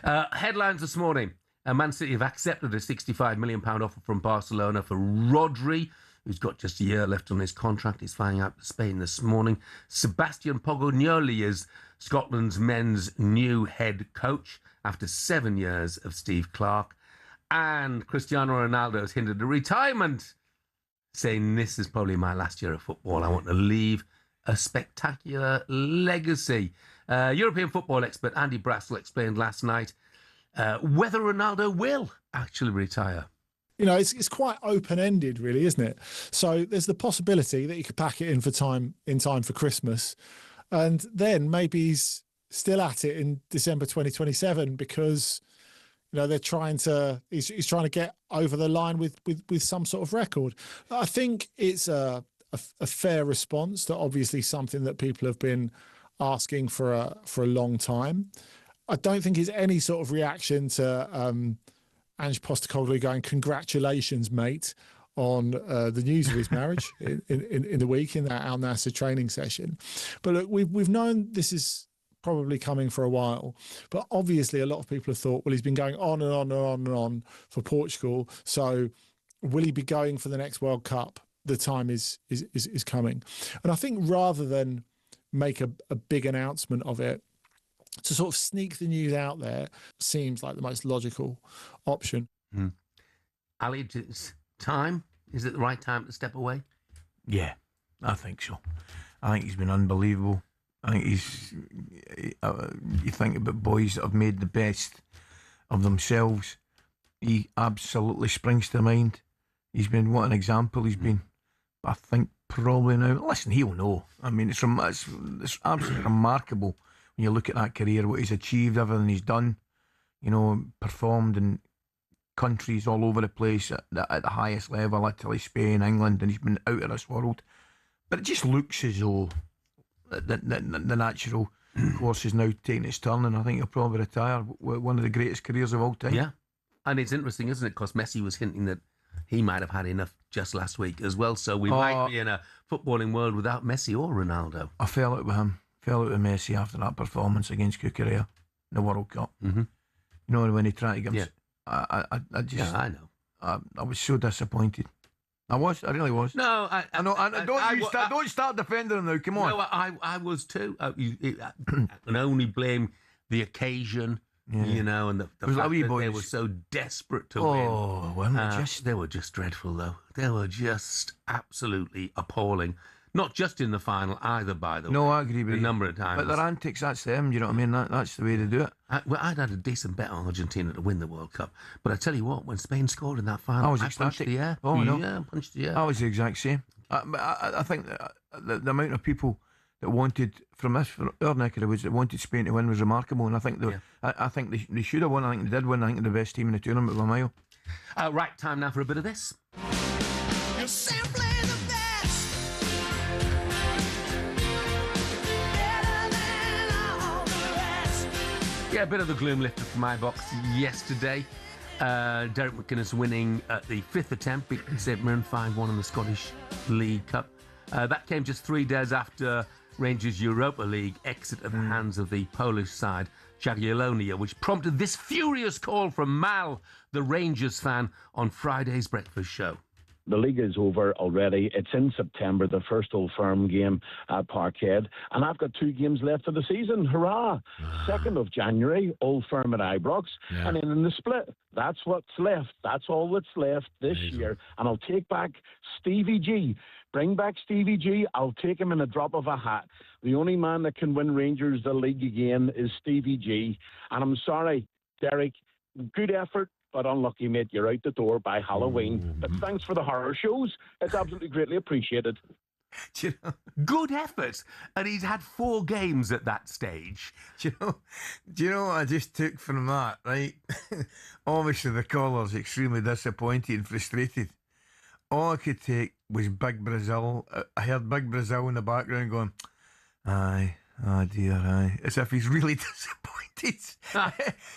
Headlines this morning. Man City have accepted a £65 million offer from Barcelona for Rodri, who's got just a year left on his contract. He's flying out to Spain this morning. Sebastian Poglioli is Scotland's men's new head coach after 7 years of Steve Clarke. And Cristiano Ronaldo has hinted at retirement, saying this is probably my last year of football. I want to leave a spectacular legacy. European football expert Andy Brassel explained last night whether Ronaldo will actually retire. You know, it's quite open-ended, really, isn't it? So there's the possibility that he could pack it in time for Christmas, and then maybe he's still at it in December 2027 because, you know, they're trying to. He's trying to get over the line with some sort of record. I think it's a fair response to obviously something that people have been asking for a long time. I don't think it's any sort of reaction to Ange Postecoglou going, "Congratulations, mate," on the news of his marriage in the week in that Al Nassr training session. But look, we've known this is probably coming for a while, but obviously a lot of people have thought, well, he's been going on and on and on and on for Portugal, so will he be going for the next World Cup? The time is coming. And I think rather than make a big announcement of it, to sort of sneak the news out there seems like the most logical option. Ali, it's time? Is it the right time to step away? Yeah, I think so. I think he's been unbelievable. I think you think about boys that have made the best of themselves. He absolutely springs to mind. He's been, what an example he's been. I think probably now, listen, he'll know. I mean, it's absolutely remarkable when you look at that career, what he's achieved, everything he's done, you know, performed in countries all over the place at the highest level, Italy, Spain, England, and he's been out of this world. But it just looks as though the natural course is now taking its turn, and I think he'll probably retire with one of the greatest careers of all time. Yeah, and it's interesting, isn't it? Because Messi was hinting that he might have had enough just last week as well, so we might be in a footballing world without Messi or Ronaldo. I fell out with him. Fell out with Messi after that performance against Cucurella in the World Cup. Mm-hmm. You know, when he tried to get him. Yeah. I just. Yeah, I know. I was so disappointed. I really was. No, I know. Don't start defending him now. Come on. No, I was too. I can only blame the occasion, you know, and the fact that they were so desperate to win. Oh, weren't they they were just dreadful, though. They were just absolutely appalling. Not just in the final either, by the way. No, I agree with you. A number of times. But their antics, that's them, you know what I mean? That's the way to do it. I'd had a decent bet on Argentina to win the World Cup. But I tell you what, when Spain scored in that final, I punched the air. Oh, no. Yeah, punched the air. I was the exact same. I think the amount of people that wanted, from our neck of the woods, that wanted Spain to win was remarkable. And I think I think they should have won. I think they did win. I think they're the best team in the tournament by a mile. Right, time now for a bit of this. You're simply the best. Yeah, a bit of the gloom lifted from my box yesterday. Derek McInnes winning at the fifth attempt, beating St Mirren 5-1 in the Scottish League Cup. That came just 3 days after Rangers' Europa League exit at the hands of the Polish side, Jagiellonia, which prompted this furious call from Mal, the Rangers fan, on Friday's breakfast show. The league is over already. It's in September, the first Old Firm game at Parkhead. And I've got 2 games left for the season. Hurrah! 2nd of January, Old Firm at Ibrox. Yeah. And then in the split, that's what's left. That's all that's left this year. And I'll take back Stevie G. Bring back Stevie G. I'll take him in a drop of a hat. The only man that can win Rangers the league again is Stevie G. And I'm sorry, Derek, good effort, but unlucky, mate. You're out the door by Halloween. But thanks for the horror shows. It's absolutely greatly appreciated. You know, good effort. And he's had 4 games at that stage. Do you know what I just took from that, right? Obviously, the caller's extremely disappointed and frustrated. All I could take was Big Brazil. I heard Big Brazil in the background going, aye. Oh dear, aye. As if he's really disappointed.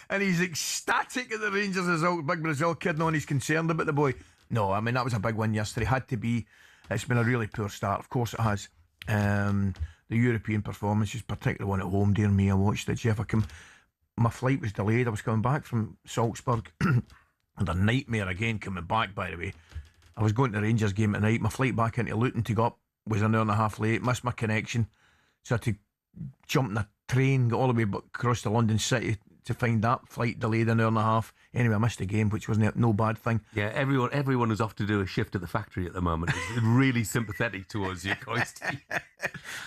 And he's ecstatic at the Rangers result. Big Brazil kidding on, he's concerned about the boy. No, I mean, that was a big win yesterday. Had to be. It's been a really poor start. Of course it has. The European performances, particularly one at home, dear me, I watched it. Jeff, my flight was delayed. I was coming back from Salzburg. And a nightmare again coming back, by the way. I was going to the Rangers game at night. My flight back into Luton to go up was an hour and a half late. Missed my connection. So I had to jump in a train, go all the way across to London City to find that flight delayed an hour and a half. Anyway, I missed the game, which wasn't no bad thing. Yeah, everyone who's off to do a shift at the factory at the moment is really sympathetic towards you, Coisty.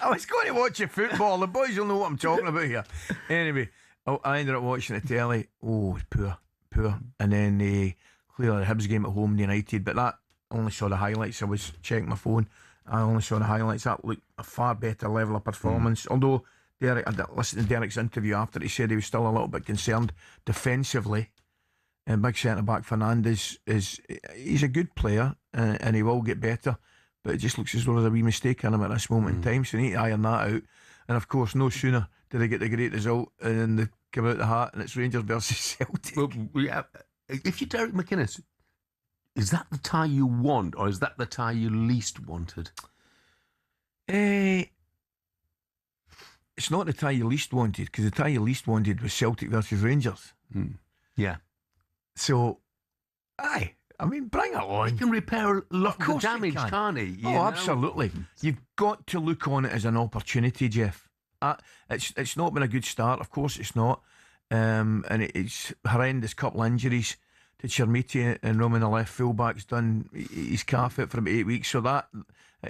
I was going to watch your football. The boys will know what I'm talking about here. Anyway, I ended up watching the telly. Oh, it was poor. And then clearly the Hibs game at home, United. But that, I only saw the highlights. I was checking my phone. I only saw the highlights. That looked a far better level of performance. Although Derek, I listened to Derek's interview after. He said he was still a little bit concerned defensively. And big centre back Fernandes he's a good player and he will get better. But it just looks as though there's a wee mistake in him at this moment in time. So they need to iron that out. And of course, no sooner did they get the great result and then they come out the hat and it's Rangers versus Celtic. Well, if you're Derek McInnes, is that the tie you want or is that the tie you least wanted? It's not the tie you least wanted, because the tie you least wanted was Celtic versus Rangers. Yeah. So, I mean, bring it on. He can repair a lot of the course he damage, can. can't he? You Oh, know? absolutely. You've got to look on it as an opportunity, Jeff. It's not been a good start. Of course it's not. And it's horrendous couple injuries to Chermiti and Roman, the left fullback's done his calf out for about 8 weeks. So that,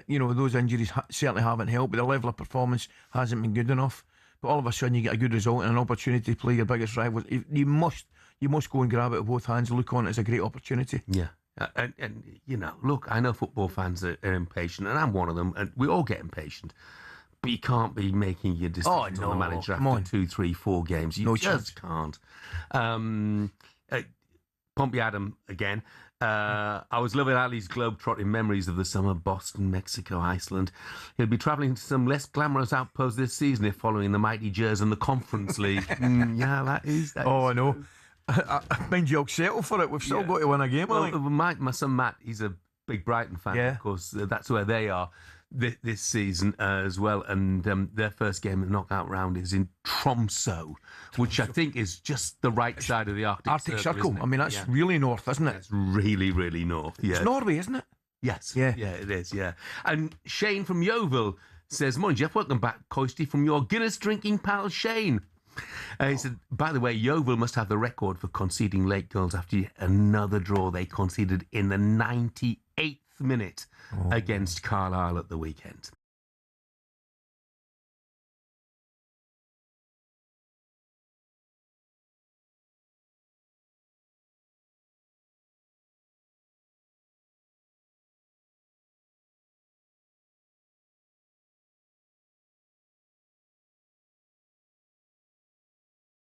those injuries certainly haven't helped. But the level of performance hasn't been good enough. But all of a sudden you get a good result and an opportunity to play your biggest rivals. You must go and grab it with both hands. Look on it as a great opportunity. Yeah. And look, I know football fans are impatient, and I'm one of them, and we all get impatient. But you can't be making your decisions on the manager after 2, 3, 4 games. You just can't. Pompey Adam again. I was loving Ali's globe-trotting memories of the summer, Boston, Mexico, Iceland. He'll be travelling to some less glamorous outposts this season if following the mighty Jers and the Conference League. Yeah, that is. I know. I mind you, I'll settle for it. We've still got to win a game. Well, my son Matt, he's a big Brighton fan. Yeah. Of course, that's where they are this season as well. And their first game in the knockout round is in Tromsø, which I think is just the right side of the Arctic Circle. I mean, that's really north, isn't it? It's really, really north. Yeah. It's Norway, isn't it? Yes. Yeah. Yeah, it is. Yeah. And Shane from Yeovil says, "Morning, Jeff. Welcome back, Coisty, from your Guinness drinking pal, Shane." He said, by the way, Yeovil must have the record for conceding late goals after yet another draw they conceded in the 98th minute against Carlisle at the weekend.